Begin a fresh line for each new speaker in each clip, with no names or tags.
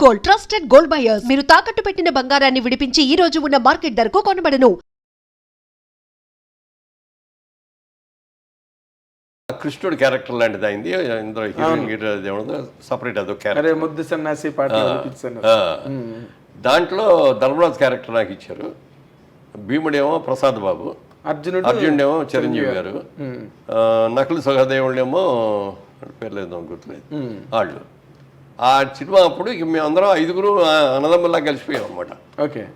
Gold, trusted gold buyers. మీరు తాకట్టు పెట్టిన బంగారాన్ని విడిపించి ఈ రోజు ఉన్న మార్కెట్ ధరకు కొనబడను.
కృష్ణుడు క్యారెక్టర్ లాంటిది అయింది. ఇందులో హీరోయిన్ ఏమన్నా సపరేట్ అదో క్యారెక్టర్.
ముద్దు సన్నాసి పాట
దాంట్లో ధర్మరాజు క్యారెక్టర్ నాకు ఇచ్చారు. భీముడేమో ప్రసాద్ బాబు, అర్జునుడేమో చిరంజీవి గారు, నకులు సహదేవుడేమో పేరు లేదు గుర్తులేదు వాళ్ళు. ఆ సినిమా అప్పుడు ఇక మేమందరం 5గురు అన్నదమ్ముల్లా కలిసిపోయాం అనమాట.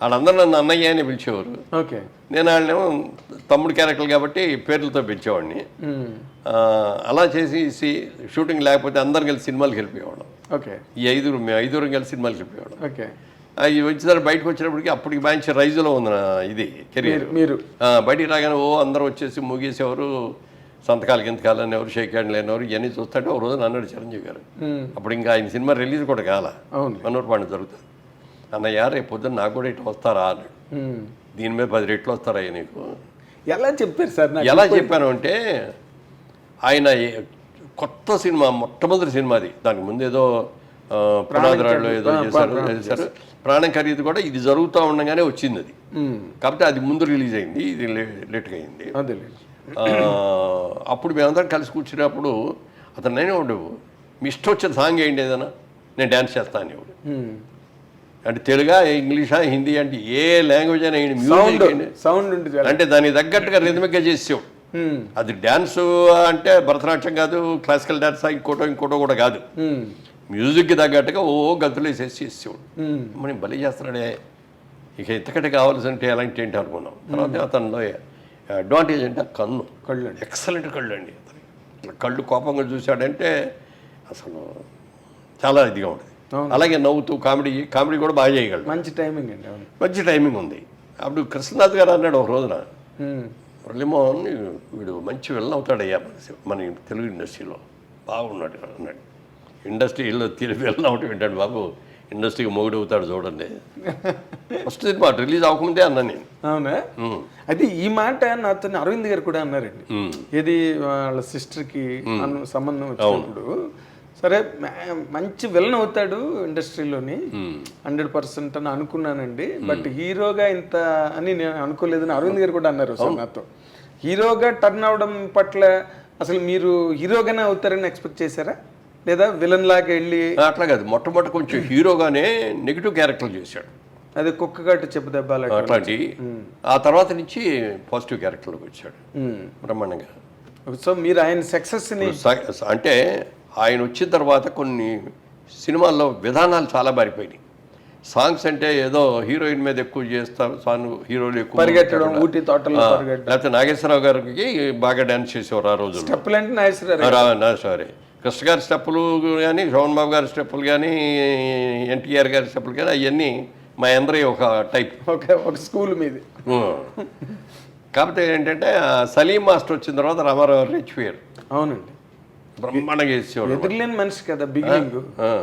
వాళ్ళందరూ నన్ను అన్నయ్య అని పిలిచేవారు. నేను వాళ్ళేమో తమ్ముడు క్యారెక్టర్ కాబట్టి పేర్లతో పిలిచేవాడిని. అలా చేసి షూటింగ్ లేకపోతే అందరం కలిసి సినిమాలకు వెళ్ళిపోయేవాళ్ళం. ఈ మేము 5గురు కలిసి సినిమాలకు వెళ్ళిపోయేవాళ్ళం. ఇది వచ్చేసరికి బయటకు వచ్చినప్పటికి అప్పటికి మంచి రైజులో ఉంది నా ఇది కెరీర్. మీరు బయటికి రాగానే అందరూ వచ్చేసి ముగేసేవారు, సంతకాలకి ఎంతకాలు అనేవారు, షేక్ హ్యాండ్ లేనివారు. ఇవన్నీ చూస్తుంటే ఒక రోజు అన్నాడు చిరంజీవి గారు. అప్పుడు ఇంకా ఆయన సినిమా రిలీజ్ కూడా కాల, మనోహర్ పాండే జరుగుతుంది. అన్నయ్య రేపు పొద్దున్న నాకు కూడా ఇటు వస్తారా అన్నాడు. దీని మీద 10 రెట్లు వస్తారా నీకు?
ఎలా చెప్పారు సార్?
ఎలా చెప్పాను అంటే, ఆయన కొత్త సినిమా, మొట్టమొదటి సినిమాది. దానికి ముందు ఏదో పునాదిరాళ్ళు ఏదో చేశారు. ప్రాణం ఖరీదు కూడా ఇది జరుగుతూ ఉండగానే వచ్చింది అది. కాబట్టి అది ముందు రిలీజ్ అయింది, ఇది లేట్గా అయింది. అప్పుడు మేమందరం కలిసి కూర్చున్నప్పుడు అతను నేనే ఉండవు, మీ ఇష్టం వచ్చిన సాంగ్ ఏంటి ఏదైనా, నేను డ్యాన్స్ చేస్తాను అనేవాడు. అంటే తెలుగా, ఇంగ్లీషా, హిందీ అంటే ఏ లాంగ్వేజ్ అయినా మ్యూజిక్
సౌండ్
అంటే దానికి తగ్గట్టుగా రిథమిక్గా చేసేవాడు. అది డ్యాన్స్ అంటే భరతనాట్యం కాదు, క్లాసికల్ డ్యాన్స్ ఇంకోటో కూడా కాదు. మ్యూజిక్కి తగ్గట్టుగా గంతులు వేసేసి చేసేవాడు. మనం బలి చేస్తున్నాడే, ఇక ఇంతకంటే కావాల్సింటే ఎలాంటి ఏంటి అనుకున్నాం. తర్వాత అతనిలో అడ్వాంటేజ్ అంటే కళ్ళు ఎక్సలెంట్ కళ్ళు అండి. అతనికి కళ్ళు కోపంగా చూశాడంటే అసలు చాలా ఇదిగా ఉంటుంది. అలాగే నవ్వుతూ కామెడీ కూడా బాగా చేయగలడు.
మంచి టైమింగ్ అండి.
మంచి టైమింగ్ ఉంది. అప్పుడు కృష్ణనాథ్ గారు అన్నాడు ఒక రోజున, మురళీమోహన్ వీడు మంచి విలన్ అవుతాడయ్యా మన తెలుగు ఇండస్ట్రీలో, బాగున్నాడు అన్నాడు. ఇండస్ట్రీలో విలన్ అవటం ఏంటంటే బాబు, ఇండస్ట్రీకి మొగుడు అవుతాడు చూడండి. ఫస్ట్ సినిమా రిలీజ్ అవ్వకముందే అన్నా నేను.
అవునా? అయితే ఈ మాట నాతో అరవింద్ గారు కూడా అన్నారండి. ఇది వాళ్ళ సిస్టర్కి సంబంధం వచ్చినప్పుడు, సరే మంచి విలన్ అవుతాడు ఇండస్ట్రీలోని 100% అని అనుకున్నానండి, బట్ హీరోగా ఇంత అని నేను అనుకోలేదని అరవింద్ గారు కూడా అన్నారు సార్ నాతో. హీరోగా టర్న్ అవడం పట్ల అసలు మీరు హీరోగానే అవుతారని ఎక్స్పెక్ట్ చేశారా, లేదా విలన్ లాగా వెళ్ళి?
అట్లా కాదు, మొట్టమొదటి కొంచెం హీరోగానే నెగిటివ్ క్యారెక్టర్ చేశాడు.
అది కుక్కగట్టు చెప్పు దెబ్బలు
అట్లాంటి. ఆ తర్వాత నుంచి పాజిటివ్ క్యారెక్టర్లోకి వచ్చాడు బ్రహ్మాండంగా.
సో మీరు ఆయన సక్సెస్ని
అంటే ఆయన వచ్చిన తర్వాత కొన్ని సినిమాల్లో విధానాలు చాలా మారిపోయినాయి. సాంగ్స్ అంటే ఏదో హీరోయిన్ మీద ఎక్కువ చేస్తారు, సాంగ్ హీరోలు ఎక్కువ
పరిగెట్టడం, ఊటీ తోటలో
లేకపోతే నాగేశ్వరరావు గారికి బాగా డాన్స్ చేసేవారు ఆ రోజు.
స్టెప్పులు అంటే నాగేశ్వరరావు,
కృష్ణ గారి స్టెప్పులు కానీ, శోభన్ బాబు గారి స్టెప్పులు కానీ, ఎన్టీఆర్ గారి స్టెప్పులు కానీ, అవన్నీ మా అందరి ఒక టైప్,
ఒక స్కూల్ మీద.
కాకపోతే ఏంటంటే సలీం మాస్టర్ వచ్చిన తర్వాత రామారావు రెచ్చిపోయారు.
అవునండి,
బ్రహ్మాండంగా చేసేవాడు.
ఎదురులేని మనిషి కదా బిగినింగ్.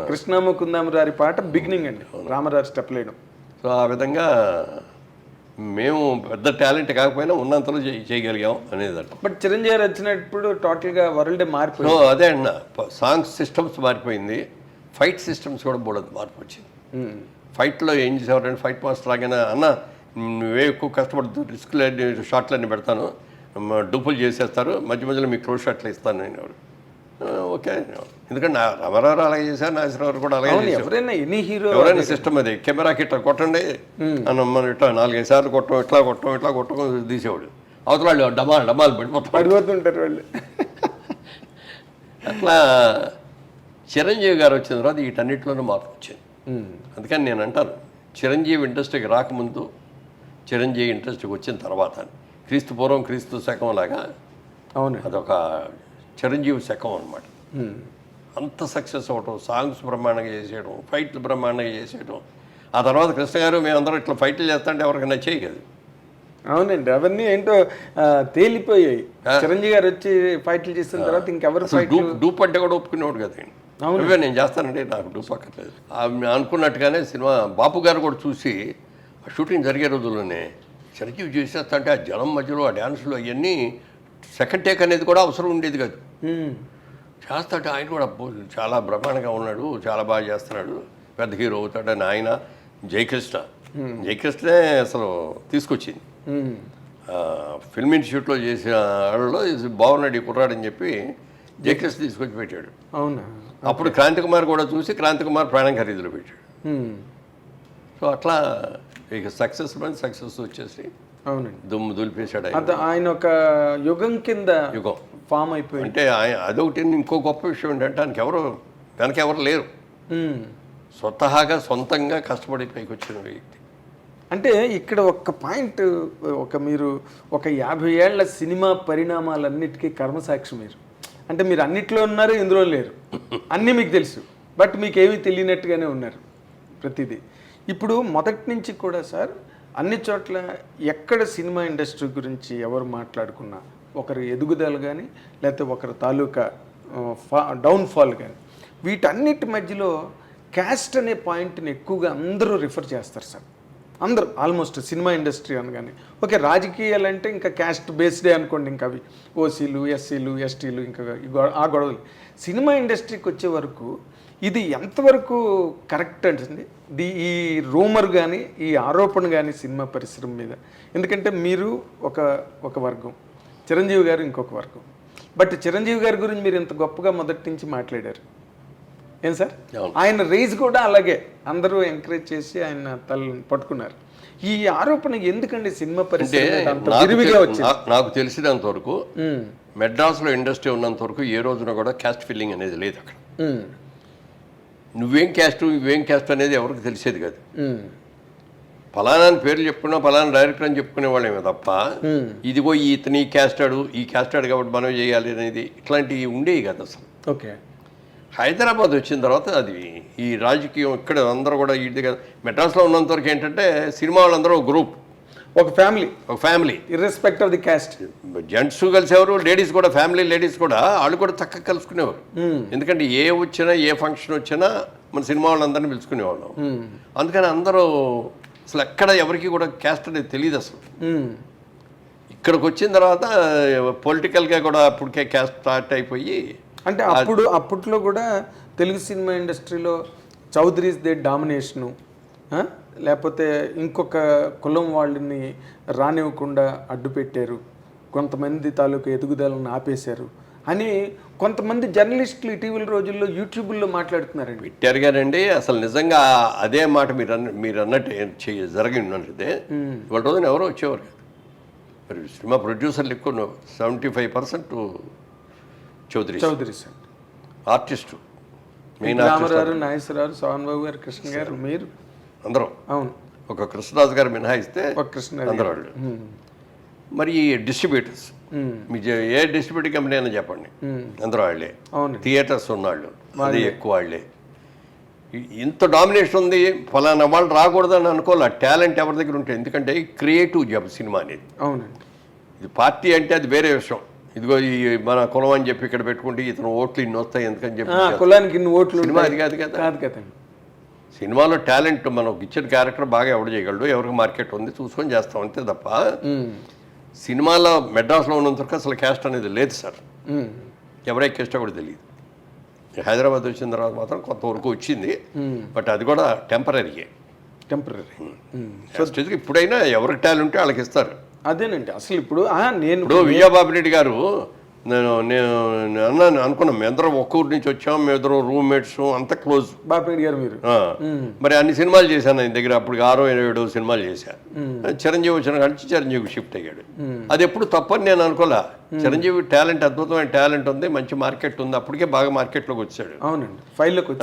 కృష్ణముకుందామరారి పాట బిగినింగ్ అండి, రామారావు స్టెప్ లేయడం.
సో ఆ విధంగా మేము పెద్ద టాలెంట్ కాకపోయినా ఉన్నంతలో చేయగలిగాం అనేది అంట.
బట్ చిరంజీవి వచ్చినప్పుడు టోటల్గా వరల్డ్ మారిపోయింది.
అదే అన్న, సాంగ్స్ సిస్టమ్స్ మారిపోయింది, ఫైట్ సిస్టమ్స్ కూడా బోడదు మార్పు వచ్చింది. ఫైట్లో ఏం చేసేవారంటే, ఫైట్ మాస్టర్ లాగానే అన్న నువ్వే ఎక్కువ కష్టపడుతూ రిస్క్లన్నీ షాట్లన్నీ పెడతాను, డూపులు చేసేస్తారు, మధ్య మధ్యలో మీకు క్లోజ్ షాట్లు ఇస్తాను నేను. ఓకే, ఎందుకంటే రామారావు అలాగే చేశారు, నాగేశ్వరరావు కూడా అలాగే చేశారు. ఎవరైనా సిస్టమ్ అది, కెమెరాకి ఇట్లా కొట్టండి అని మనం ఇట్లా 4-5 సార్లు ఇట్లా కొట్టడం తీసేవాడు. అవతల వాళ్ళు డమాలు
పడిపోతుంటారు వాళ్ళు.
అట్లా చిరంజీవి గారు వచ్చిన తర్వాత వీటన్నిటిలోనూ మార్పు వచ్చింది. అందుకని నేను అంటాను, చిరంజీవి ఇండస్ట్రీకి రాకముందు, చిరంజీవి ఇండస్ట్రీకి వచ్చిన తర్వాత, క్రీస్తు పూర్వం క్రీస్తు శకం లాగా
అవును,
అదొక చిరంజీవి శకం అనమాట. అంత సక్సెస్ అవ్వటం, సాంగ్స్ బ్రహ్మాండంగా చేసేయడం, ఫైట్లు బ్రహ్మాండంగా చేసేయడం. ఆ తర్వాత కృష్ణ గారు మేమందరం ఇట్లా ఫైట్లు చేస్తుంటే ఎవరికి నచ్చేయి కదా.
అవునండి, అవన్నీ ఏంటో తేలిపోయాయి. చిరంజీవి గారు వచ్చి ఫైట్లు చేసిన తర్వాత ఇంకెవరు
డూప్ అంటే కూడా ఒప్పుకునేవాడు కదా. నేను చేస్తానంటే నాకు డూప్ అక్కర్లేదు అనుకున్నట్టుగానే సినిమా బాపు గారు కూడా చూసి, షూటింగ్ జరిగే రోజుల్లోనే చిరంజీవి చేసేస్తా అంటే ఆ జనం మధ్యలో ఆ డ్యాన్సులు అవన్నీ సెకండ్ టేక్ అనేది కూడా అవసరం ఉండేది కాదు. చేస్తాంటే ఆయన కూడా చాలా బ్రహ్మాండంగా ఉన్నాడు, చాలా బాగా చేస్తున్నాడు, పెద్ద హీరో అవుతాడని ఆయన జయకృష్ణే అసలు తీసుకొచ్చింది. ఫిల్మ్ ఇన్స్టిట్యూట్లో చేసిన వాళ్ళలో బాగున్నాడు ఈ కుర్రాడని చెప్పి జయకృష్ణ తీసుకొచ్చి పెట్టాడు.
అవునా?
అప్పుడు క్రాంతి కుమార్ కూడా చూసి క్రాంతి కుమార్ ప్రాణం ఖరీదులో పెట్టాడు. సో అట్లా ఇక సక్సెస్ వచ్చేసి
అవునండి
దుమ్ము దులిపేశాడు.
ఆయన ఒక యుగం కింద
యుగం
ఫామ్ అయిపోయి.
అంటే అదొకటి. ఇంకో గొప్ప విషయం ఏంటంటే ఆయనకి వెనక ఎవరు లేరు, సొంతంగా కష్టపడి పైకి వచ్చిన వ్యక్తి.
అంటే ఇక్కడ ఒక్క పాయింట్, మీరు ఒక 50 ఏళ్ల సినిమా పరిణామాలన్నిటికీ కర్మసాక్షి మీరు. అంటే మీరు అన్నిట్లో ఉన్నారు, ఇందులో లేరు, అన్నీ మీకు తెలుసు, బట్ మీకు ఏమీ తెలియనట్టుగానే ఉన్నారు ప్రతిదీ. ఇప్పుడు మొదటి నుంచి కూడా సార్ అన్ని చోట్ల ఎక్కడ సినిమా ఇండస్ట్రీ గురించి ఎవరు మాట్లాడుకున్నా, ఒకరి ఎదుగుదల కానీ లేకపోతే ఒకరి తాలూకా డౌన్ఫాల్ కానీ, వీటన్నిటి మధ్యలో క్యాస్ట్ అనే పాయింట్ని ఎక్కువగా అందరూ రిఫర్ చేస్తారు సార్. అందరూ ఆల్మోస్ట్ సినిమా ఇండస్ట్రీ అనగానే ఓకే, రాజకీయాలు అంటే ఇంకా క్యాస్ట్ బేస్డే అనుకోండి, ఇంకా అవి ఓసీలు, ఎస్సీలు, ఎస్టీలు, ఇంకా ఆ గొడవలు. సినిమా ఇండస్ట్రీకి వచ్చే వరకు ఇది ఎంతవరకు కరెక్ట్ అంటుంది ఈ రూమర్ కానీ ఈ ఆరోపణ కానీ సినిమా పరిశ్రమ మీద? ఎందుకంటే మీరు ఒక వర్గం, చిరంజీవి గారు ఇంకొక వర్గం. బట్ చిరంజీవి గారి గురించి మీరు ఇంత గొప్పగా మొదటి నుంచి మాట్లాడారు, ఏం సార్? ఆయన రేజ్ కూడా అలాగే అందరూ ఎంకరేజ్ చేసి ఆయన తలని పట్టుకున్నారు. ఈ ఆరోపణ ఎందుకండి సినిమా పరిస్థితి?
నాకు తెలిసినంత వరకు మెడ్రాస్లో ఇండస్ట్రీ ఉన్నంత వరకు ఏ రోజున కూడా క్యాస్ట్ ఫీలింగ్ అనేది లేదు అక్కడ. నువ్వేం క్యాస్ట్ అనేది ఎవరికి తెలిసేది కాదు. ఫలానా పేర్లు చెప్పుకున్నా ఫలానా డైరెక్టర్ అని చెప్పుకునే వాళ్ళేమే తప్ప ఇదిగో ఇతని ఈ క్యాస్టాడు కాబట్టి మనం చేయాలి అనేది ఇట్లాంటివి ఉండేవి కదా అసలు.
ఓకే.
హైదరాబాద్ వచ్చిన తర్వాత అది ఈ రాజకీయం ఇక్కడ అందరూ కూడా ఇది కదా. మెడ్రాస్లో ఉన్నంత వరకు ఏంటంటే సినిమా వాళ్ళందరూ ఒక గ్రూప్, ఒక family
irrespective of the caste.
Gents కలిసేవారు, లేడీస్ కూడా, ఫ్యామిలీ లేడీస్ కూడా వాళ్ళు కూడా చక్కగా కలుసుకునేవారు. ఎందుకంటే ఏ ఫంక్షన్ వచ్చినా మన సినిమా వాళ్ళందరినీ పిలుచుకునేవాళ్ళం. అందుకని అందరూ అసలు ఎక్కడ ఎవరికి కూడా క్యాస్ట్ అనేది తెలియదు అసలు. ఇక్కడికి వచ్చిన తర్వాత పొలిటికల్గా కూడా అప్పటికే క్యాస్ట్ స్టార్ట్ అయిపోయి,
అంటే అప్పట్లో కూడా తెలుగు సినిమా ఇండస్ట్రీలో చౌదరీస్ దే డామినేషను, లేకపోతే ఇంకొక కులం వాళ్ళని రానివ్వకుండా అడ్డు పెట్టారు, కొంతమంది తాలూకు ఎదుగుదలను ఆపేశారు అని కొంతమంది జర్నలిస్టులు ఇటీవల రోజుల్లో యూట్యూబ్లో మాట్లాడుతున్నారండి.
పెట్టారు గారండి. అసలు నిజంగా అదే మాట మీరు అన్నట్టు జరిగినట్టే ఇవాళ రోజున ఎవరో వచ్చేవారు కాదు. మరి సినిమా ప్రొడ్యూసర్లు ఎక్కువ 75% చౌదరీస్ ఆర్టిస్టు, మెయిన్
రామారావు, నాగేశ్వరరావు, సోహన్ బాబు గారు, కృష్ణ గారు, మీరు అందరూ. అవును.
ఒక కృష్ణరాజు గారు మినహాయిస్తే అందరూ వాళ్ళు. మరి డిస్ట్రిబ్యూటర్స్, మీ ఏ డిస్ట్రిబ్యూటర్ కంపెనీ అయినా చెప్పండి, అందరూ వాళ్ళే. థియేటర్స్ ఉన్నాళ్ళు, అది ఎక్కువ వాళ్ళే. ఇంత డామినేషన్ ఉంది. ఫలానా వాళ్ళు రాకూడదని అనుకోవాలి. టాలెంట్ ఎవరి దగ్గర ఉంటుంది. ఎందుకంటే క్రియేటివ్ జాబ్ సినిమా అనేది.
అవునండి.
ఇది పార్టీ అంటే అది వేరే విషయం. ఇదిగో ఈ మన కులం అని చెప్పి ఇక్కడ పెట్టుకుంటే ఇతను ఓట్లు ఇన్ని వస్తాయి ఎందుకని చెప్పి
కులానికి ఇన్ని ఓట్లు,
సినిమా అది కాదు కదా. సినిమాలో టాలెంట్ మనం ఇచ్చిన క్యారెక్టర్ బాగా ఎవడు చేయగలడు, ఎవరికి మార్కెట్ ఉంది చూసుకొని చేస్తాం అంతే తప్ప సినిమాలో మెడ్రాస్లో ఉన్నంత వరకు అసలు క్యాస్ట్ అనేది లేదు సార్. ఎవరే క్యాస్టో కూడా తెలియదు. హైదరాబాద్ వచ్చిన తర్వాత మాత్రం కొంతవరకు వచ్చింది, బట్ అది కూడా టెంపరీ. ఇప్పుడైనా ఎవరికి టాలెంట్ ఉంటే వాళ్ళకి ఇస్తారు.
అదేనండి. అసలు ఇప్పుడు
విజయబాబు రెడ్డి గారు నేను అన్నాను అనుకున్నాం, మేము అందరం ఒక్క ఊరి నుంచి వచ్చాం, మేము ఇద్దరు రూమ్మేట్స్, అంత క్లోజ్.
బాపిరెడ్డి గారు మీరు
మరి అన్ని సినిమాలు చేశాను ఆయన దగ్గర. అప్పుడు 6-7 సినిమాలు చేశాను. చిరంజీవి వచ్చిన కానీ చిరంజీవికి షిఫ్ట్ అయ్యాడు. అది ఎప్పుడు తప్పని నేను అనుకోలే. చిరంజీవి టాలెంట్, అద్భుతమైన టాలెంట్ ఉంది, మంచి మార్కెట్ ఉంది, అప్పటికే బాగా మార్కెట్లోకి వచ్చాడు.
అవునండి, ఫైల్లోకి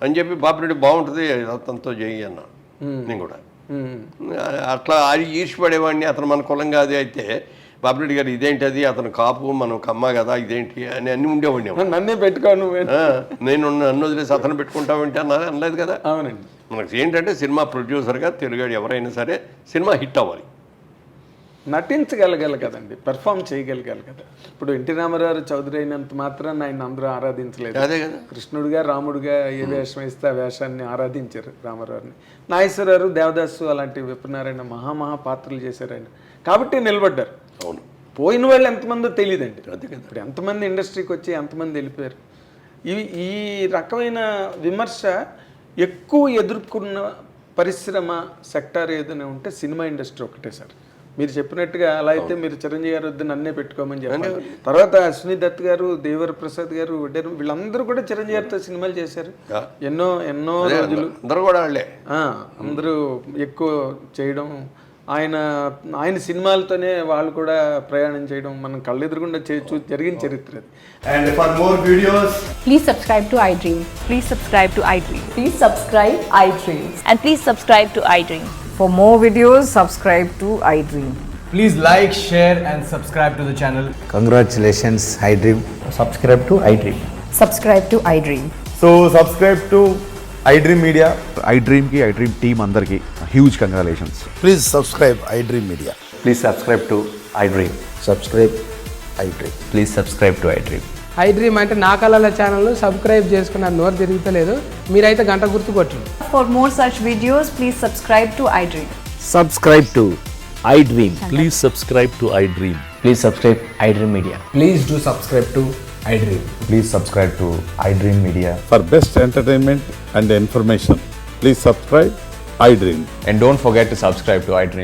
అని చెప్పి బాపిరెడ్డి బాగుంటుంది అతనితో చేయి అన్నా. నేను కూడా అట్లా ఈర్చిపడేవాడిని. అతను మన కులం కాదు. అయితే బాపిరెడ్డి గారు ఇదేంటి, అది అతను కాపు, మనం కమ్మ కదా, ఇదేంటి అని అన్ని ఉండేవాడిని.
నన్నే పెట్టుకోను,
నేను నన్ను వదిలేసి అతను పెట్టుకుంటామంటే అనలేదు కదా.
అవునండి.
మనకు ఏంటంటే సినిమా ప్రొడ్యూసర్గా తెలుగాడు ఎవరైనా సరే సినిమా హిట్ అవ్వాలి,
నటించగలగాలి కదండి, పెర్ఫామ్ చేయగలగాలి కదా. ఇప్పుడు ఎన్టీ రామారావు చౌదరి అయినంత మాత్రాన్ని ఆయన అందరూ ఆరాధించలేదు.
అదే కదా.
కృష్ణుడిగా, రాముడిగా ఏ వేషం ఇస్తే ఆ వేషాన్ని ఆరాధించారు రామారావుని. నాగేశ్వరరావు, దేవదాసు అలాంటి విప్రనారాయణ మహా పాత్రలు చేశారు ఆయన, కాబట్టి నిలబడ్డారు.
అవును.
పోయిన వాళ్ళు ఎంతమందో తెలియదండి. ఇప్పుడు ఎంతమంది ఇండస్ట్రీకి వచ్చి ఎంతమంది వెళ్ళిపోయారు. ఈ రకమైన విమర్శ ఎక్కువ ఎదుర్కొన్న పరిశ్రమ సెక్టార్ ఏదైనా ఉంటే సినిమా ఇండస్ట్రీ ఒకటే సార్. మీరు చెప్పినట్టుగా అలా అయితే మీరు చిరంజీవి గారు వద్ద నన్నే పెట్టుకోమని చెప్పండి. తర్వాత అశ్విని దత్ గారు, దేవర ప్రసాద్ గారు, వీళ్ళందరూ కూడా చిరంజీవి గారితో సినిమాలు చేశారు. ఎన్నో రోజులు
అందరూ కూడా వాళ్ళే.
అందరూ ఎక్కువ చేయడం, ఆయన సినిమాలతోనే వాళ్ళు కూడా ప్రయాణం చేయడం మనం కళ్ళెదురుగుండా జరిగిన చరిత్ర అది.
And for more videos,
Please subscribe to iDream.
Please subscribe to iDream.
Please subscribe iDream.
And please subscribe to iDream.
For more videos, subscribe to iDream.
please like, share and subscribe to the channel.
Congratulations, iDream. Subscribe to iDream.
Subscribe to iDream.
So subscribe to iDream Media. iDream ki iDream team andarki huge congratulations.
Please subscribe iDream Media.
Please subscribe to iDream.
Subscribe iDream.
Please subscribe to iDream.
iDream అంటే నా కళల channel subscribe చేసుకున్న నోరు తిరుగుతలేదు, మీరైతే గంట గుర్తు కొట్టండి.
For more such videos, please subscribe to iDream.
Subscribe to iDream.
Please subscribe to iDream. Please subscribe iDream Media.
Please do subscribe to iDream.
Please subscribe to iDream Media.
For best entertainment and information, please subscribe iDream.
And don't forget to subscribe to iDream.